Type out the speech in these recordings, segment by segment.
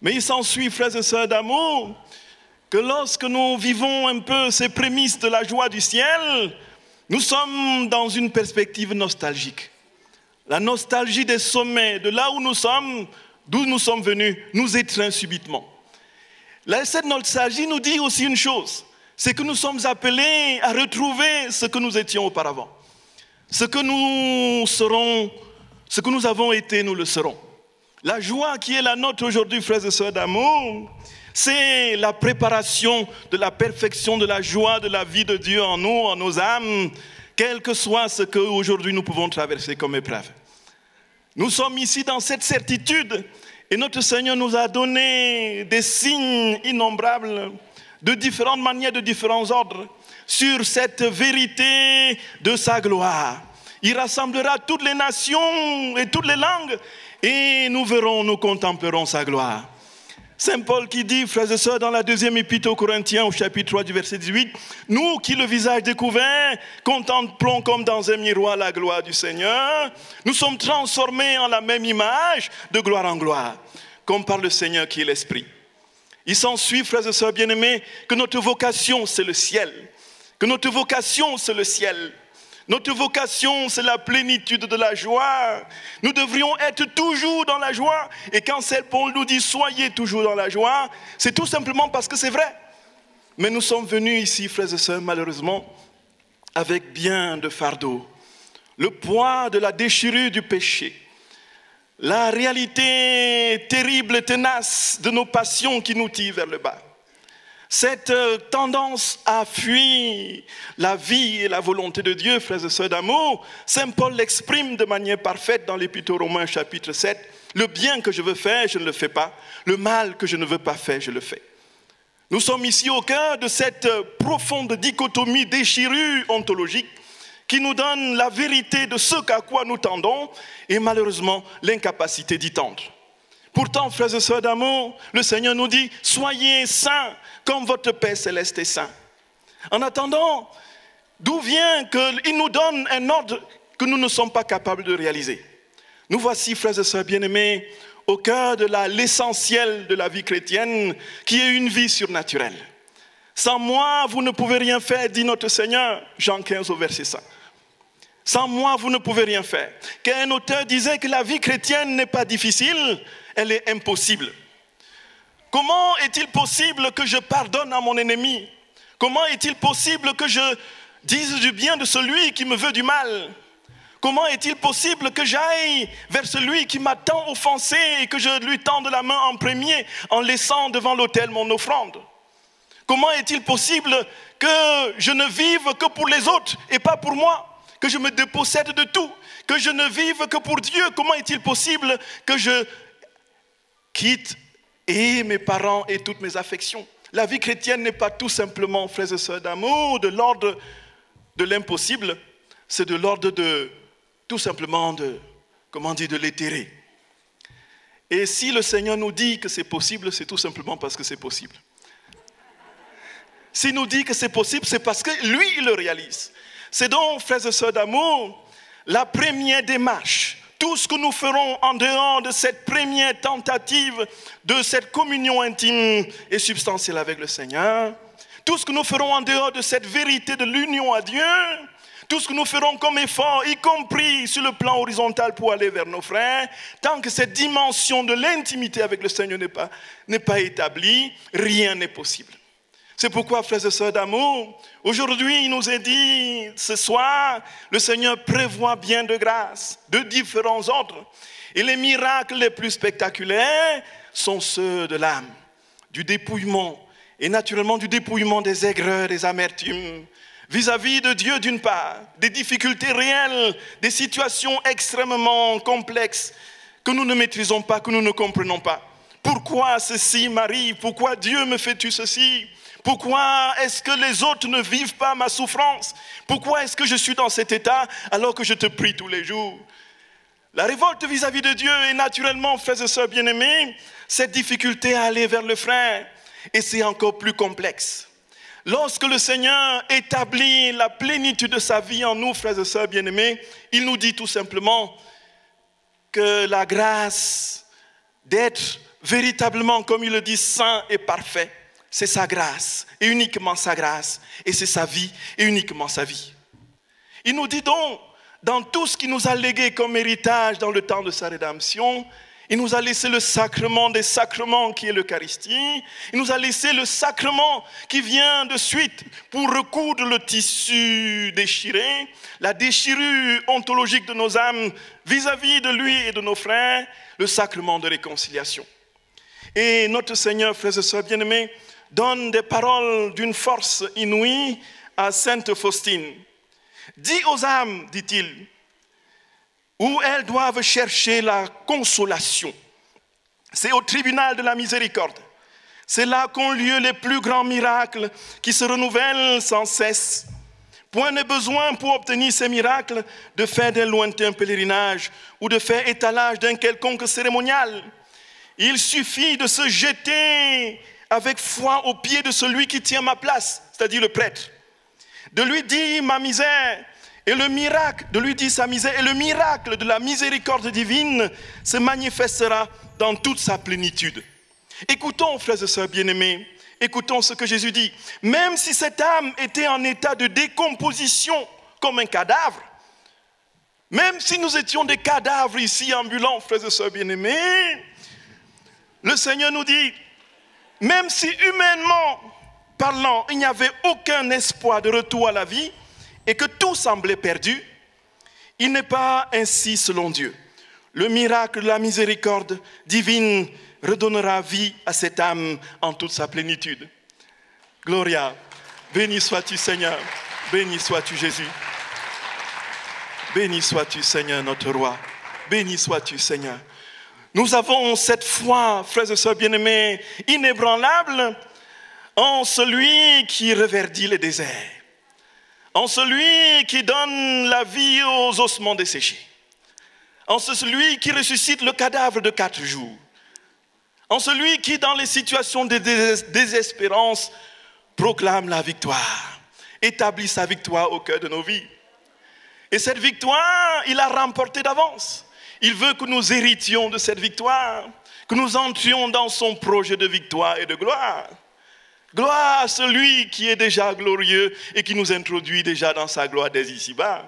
Mais il s'ensuit, frères et sœurs d'amour, que lorsque nous vivons un peu ces prémices de la joie du ciel, nous sommes dans une perspective nostalgique. La nostalgie des sommets, de là où nous sommes, d'où nous sommes venus, nous étreint subitement. Cette nostalgie nous dit aussi une chose, c'est que nous sommes appelés à retrouver ce que nous étions auparavant. Ce que nous serons, ce que nous avons été, nous le serons. La joie qui est la nôtre aujourd'hui, frères et sœurs d'amour, c'est la préparation de la perfection de la joie de la vie de Dieu en nous, en nos âmes, quel que soit ce qu'aujourd'hui nous pouvons traverser comme épreuve. Nous sommes ici dans cette certitude et notre Seigneur nous a donné des signes innombrables de différentes manières, de différents ordres sur cette vérité de sa gloire. Il rassemblera toutes les nations et toutes les langues et nous verrons, nous contemplerons sa gloire. Saint Paul qui dit, frères et sœurs, dans la deuxième épître aux Corinthiens, au chapitre 3 du verset 18, « Nous qui, le visage découvert, contemplons comme dans un miroir la gloire du Seigneur, nous sommes transformés en la même image, de gloire en gloire, comme par le Seigneur qui est l'Esprit. » Il s'ensuit, frères et sœurs bien-aimés, que notre vocation, c'est le ciel. Que notre vocation, c'est le ciel. Notre vocation, c'est la plénitude de la joie. Nous devrions être toujours dans la joie. Et quand Saint Paul nous dit « soyez toujours dans la joie », c'est tout simplement parce que c'est vrai. Mais nous sommes venus ici, frères et sœurs, malheureusement, avec bien de fardeaux. Le poids de la déchirure du péché. La réalité terrible et tenace de nos passions qui nous tirent vers le bas. Cette tendance à fuir la vie et la volonté de Dieu, frères et sœurs d'amour, Saint Paul l'exprime de manière parfaite dans l'Épître aux Romains chapitre 7. Le bien que je veux faire, je ne le fais pas. Le mal que je ne veux pas faire, je le fais. Nous sommes ici au cœur de cette profonde dichotomie, déchirure ontologique qui nous donne la vérité de ce à quoi nous tendons et malheureusement l'incapacité d'y tendre. Pourtant, frères et sœurs d'amour, le Seigneur nous dit « Soyez saints comme votre Père céleste est saint ». En attendant, d'où vient qu'il nous donne un ordre que nous ne sommes pas capables de réaliser? Nous voici, frères et sœurs bien-aimés, au cœur de l'essentiel de la vie chrétienne, qui est une vie surnaturelle. Sans moi, vous ne pouvez rien faire, dit notre Seigneur, Jean 15 au verset 5. Sans moi, vous ne pouvez rien faire. Qu'un auteur disait que la vie chrétienne n'est pas difficile, elle est impossible. Comment est-il possible que je pardonne à mon ennemi? Comment est-il possible que je dise du bien de celui qui me veut du mal? Comment est-il possible que j'aille vers celui qui m'a tant offensé et que je lui tende la main en premier en laissant devant l'autel mon offrande? Comment est-il possible que je ne vive que pour les autres et pas pour moi? Que je me dépossède de tout? Que je ne vive que pour Dieu? Comment est-il possible que je quitte et mes parents et toutes mes affections? La vie chrétienne n'est pas tout simplement, frères et sœurs d'amour, de l'ordre de l'impossible, c'est de l'ordre de, tout simplement, de l'éthéré. Et si le Seigneur nous dit que c'est possible, c'est tout simplement parce que c'est possible. S'il nous dit que c'est possible, c'est parce que lui, il le réalise. C'est donc, frères et sœurs d'amour, la première démarche. Tout ce que nous ferons en dehors de cette première tentative de cette communion intime et substantielle avec le Seigneur, tout ce que nous ferons en dehors de cette vérité de l'union à Dieu, tout ce que nous ferons comme effort, y compris sur le plan horizontal pour aller vers nos frères, tant que cette dimension de l'intimité avec le Seigneur n'est pas établie, rien n'est possible. C'est pourquoi, frères et sœurs d'amour, aujourd'hui, il nous est dit, ce soir, le Seigneur prévoit bien de grâce, de différents ordres. Et les miracles les plus spectaculaires sont ceux de l'âme, du dépouillement, et naturellement du dépouillement des aigreurs, des amertumes, vis-à-vis de Dieu d'une part, des difficultés réelles, des situations extrêmement complexes que nous ne maîtrisons pas, que nous ne comprenons pas. Pourquoi ceci m'arrive? Pourquoi Dieu me fait-tu ceci? Pourquoi est-ce que les autres ne vivent pas ma souffrance? Pourquoi est-ce que je suis dans cet état alors que je te prie tous les jours? La révolte vis-à-vis de Dieu est naturellement, frères et sœurs bien-aimés, cette difficulté à aller vers le frère. Et c'est encore plus complexe. Lorsque le Seigneur établit la plénitude de sa vie en nous, frères et sœurs bien-aimés, il nous dit tout simplement que la grâce d'être véritablement, comme il le dit, saint et parfait. C'est sa grâce, et uniquement sa grâce, et c'est sa vie, et uniquement sa vie. Il nous dit donc, dans tout ce qu'il nous a légué comme héritage dans le temps de sa rédemption, il nous a laissé le sacrement des sacrements qui est l'Eucharistie. Il nous a laissé le sacrement qui vient de suite pour recoudre le tissu déchiré, la déchirure ontologique de nos âmes vis-à-vis de lui et de nos frères, le sacrement de réconciliation. Et notre Seigneur, frères et sœurs bien-aimés, donne des paroles d'une force inouïe à Sainte Faustine. Dis aux âmes, dit-il, où elles doivent chercher la consolation. C'est au tribunal de la miséricorde. C'est là qu'ont lieu les plus grands miracles qui se renouvellent sans cesse. Point n'est besoin pour obtenir ces miracles de faire des lointains pèlerinages ou de faire étalage d'un quelconque cérémonial. Il suffit de se jeter avec foi aux pieds de celui qui tient ma place, c'est-à-dire le prêtre. De lui dire ma misère, et le miracle, de lui dire sa misère, et le miracle de la miséricorde divine se manifestera dans toute sa plénitude. Écoutons, frères et sœurs bien-aimés, écoutons ce que Jésus dit. Même si cette âme était en état de décomposition comme un cadavre, même si nous étions des cadavres ici ambulants, frères et sœurs bien-aimés, le Seigneur nous dit, même si humainement parlant, il n'y avait aucun espoir de retour à la vie, et que tout semblait perdu, il n'est pas ainsi selon Dieu. Le miracle de la miséricorde divine redonnera vie à cette âme en toute sa plénitude. Gloria, béni sois-tu Seigneur, béni sois-tu Jésus. Béni sois-tu Seigneur notre roi, béni sois-tu Seigneur. Nous avons cette foi, frères et sœurs bien-aimés, inébranlable en celui qui reverdit les déserts. En celui qui donne la vie aux ossements desséchés. En celui qui ressuscite le cadavre de 4 jours. En celui qui, dans les situations de désespérance, proclame la victoire. Établit sa victoire au cœur de nos vies. Et cette victoire, il l'a remportée d'avance. Il veut que nous héritions de cette victoire. Que nous entrions dans son projet de victoire et de gloire. Gloire à celui qui est déjà glorieux et qui nous introduit déjà dans sa gloire dès ici-bas.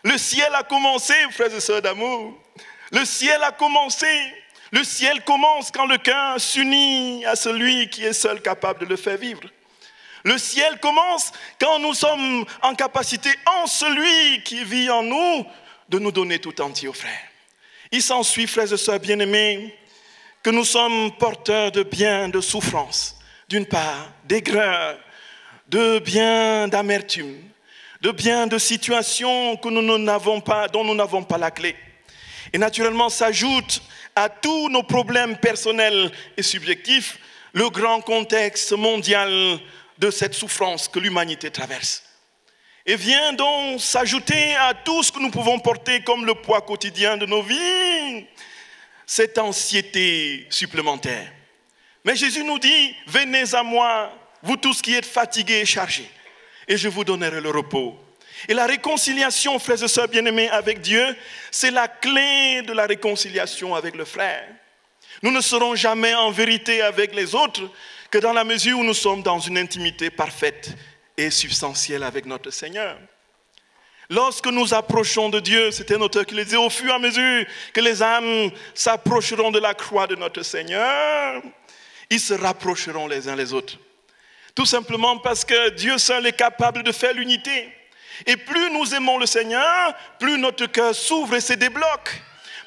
Le ciel a commencé, frères et sœurs d'amour. Le ciel a commencé. Le ciel commence quand le cœur s'unit à celui qui est seul capable de le faire vivre. Le ciel commence quand nous sommes en capacité, en celui qui vit en nous, de nous donner tout entier aux frères. Il s'ensuit, frères et sœurs bien-aimés, que nous sommes porteurs de biens, de souffrances. D'une part, d'aigreur, de bien d'amertume, de bien de situations que nous n'avons pas, dont nous n'avons pas la clé. Et naturellement s'ajoute à tous nos problèmes personnels et subjectifs le grand contexte mondial de cette souffrance que l'humanité traverse. Et vient donc s'ajouter à tout ce que nous pouvons porter comme le poids quotidien de nos vies, cette anxiété supplémentaire. Mais Jésus nous dit, venez à moi, vous tous qui êtes fatigués et chargés, et je vous donnerai le repos. Et la réconciliation, frères et sœurs bien-aimés, avec Dieu, c'est la clé de la réconciliation avec le frère. Nous ne serons jamais en vérité avec les autres que dans la mesure où nous sommes dans une intimité parfaite et substantielle avec notre Seigneur. Lorsque nous approchons de Dieu, c'était un auteur qui le disait, au fur et à mesure que les âmes s'approcheront de la croix de notre Seigneur, ils se rapprocheront les uns les autres. Tout simplement parce que Dieu seul est capable de faire l'unité. Et plus nous aimons le Seigneur, plus notre cœur s'ouvre et se débloque.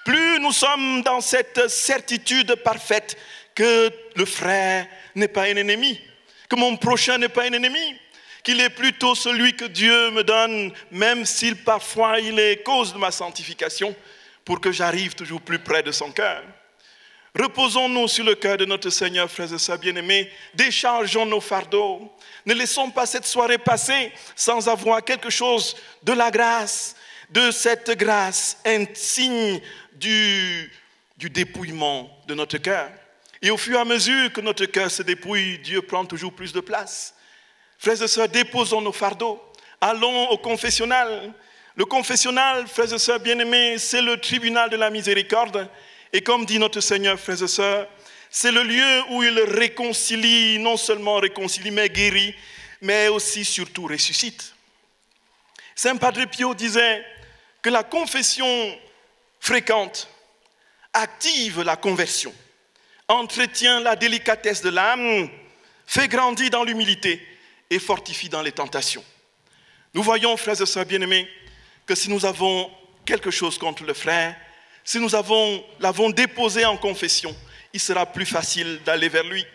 Plus nous sommes dans cette certitude parfaite que le frère n'est pas un ennemi, que mon prochain n'est pas un ennemi, qu'il est plutôt celui que Dieu me donne, même s'il parfois il est cause de ma sanctification, pour que j'arrive toujours plus près de son cœur. Reposons-nous sur le cœur de notre Seigneur, frères et sœurs bien-aimés. Déchargeons nos fardeaux. Ne laissons pas cette soirée passer sans avoir quelque chose de la grâce, de cette grâce, un signe du dépouillement de notre cœur. Et au fur et à mesure que notre cœur se dépouille, Dieu prend toujours plus de place. Frères et sœurs, déposons nos fardeaux. Allons au confessionnal. Le confessionnal, frères et sœurs bien-aimés, c'est le tribunal de la miséricorde. Et comme dit notre Seigneur, frères et sœurs, C'est le lieu où il réconcilie, non seulement réconcilie, mais guérit, mais aussi, surtout, ressuscite. Saint Padre Pio disait que la confession fréquente active la conversion, entretient la délicatesse de l'âme, fait grandir dans l'humilité et fortifie dans les tentations. Nous voyons, frères et sœurs bien-aimés, que si nous avons quelque chose contre le frère, si nous l'avons déposé en confession, il sera plus facile d'aller vers lui.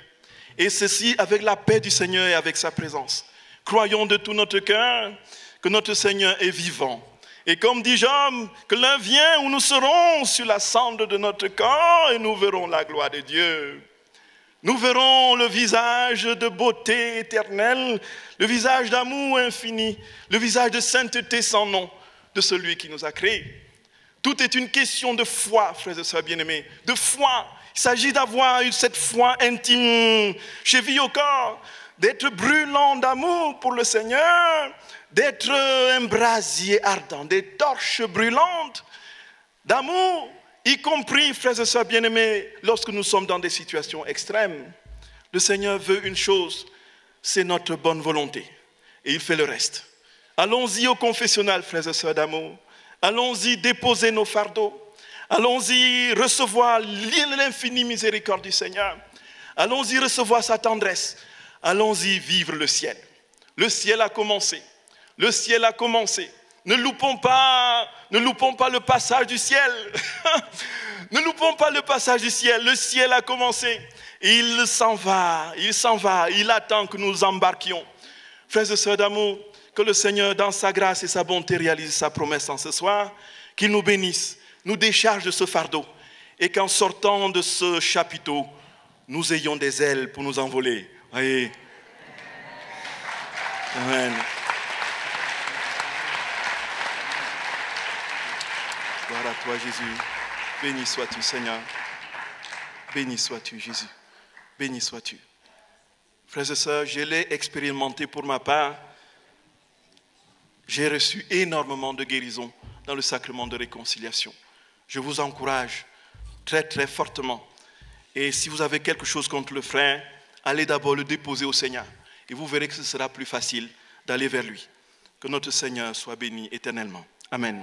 Et ceci avec la paix du Seigneur et avec sa présence. Croyons de tout notre cœur que notre Seigneur est vivant. Et comme dit Job, que l'heure vient où nous serons sur la cendre de notre corps et nous verrons la gloire de Dieu. Nous verrons le visage de beauté éternelle, le visage d'amour infini, le visage de sainteté sans nom de celui qui nous a créés. Tout est une question de foi, frères et sœurs bien-aimés, de foi. Il s'agit d'avoir cette foi intime, cheville au corps, d'être brûlant d'amour pour le Seigneur, d'être un brasier ardent, des torches brûlantes d'amour, y compris, frères et sœurs bien-aimés, lorsque nous sommes dans des situations extrêmes. Le Seigneur veut une chose, c'est notre bonne volonté. Et il fait le reste. Allons-y au confessionnal, frères et sœurs d'amour. Allons-y déposer nos fardeaux. Allons-y recevoir l'infinie miséricorde du Seigneur. Allons-y recevoir sa tendresse. Allons-y vivre le ciel. Le ciel a commencé. Le ciel a commencé. Ne loupons pas le passage du ciel. Ne loupons pas le passage du ciel. Le ciel a commencé. Il s'en va, il attend que nous embarquions. Frères et sœurs d'amour, que le Seigneur, dans sa grâce et sa bonté, réalise sa promesse en ce soir, qu'il nous bénisse, nous décharge de ce fardeau, et qu'en sortant de ce chapiteau, nous ayons des ailes pour nous envoler. Voyez. Amen. Gloire à toi, Jésus. Béni sois-tu, Seigneur. Béni sois-tu, Jésus. Béni sois-tu. Frères et sœurs, je l'ai expérimenté pour ma part. J'ai reçu énormément de guérison dans le sacrement de réconciliation. Je vous encourage très très fortement. Et si vous avez quelque chose contre le frère, allez d'abord le déposer au Seigneur. Et vous verrez que ce sera plus facile d'aller vers lui. Que notre Seigneur soit béni éternellement. Amen.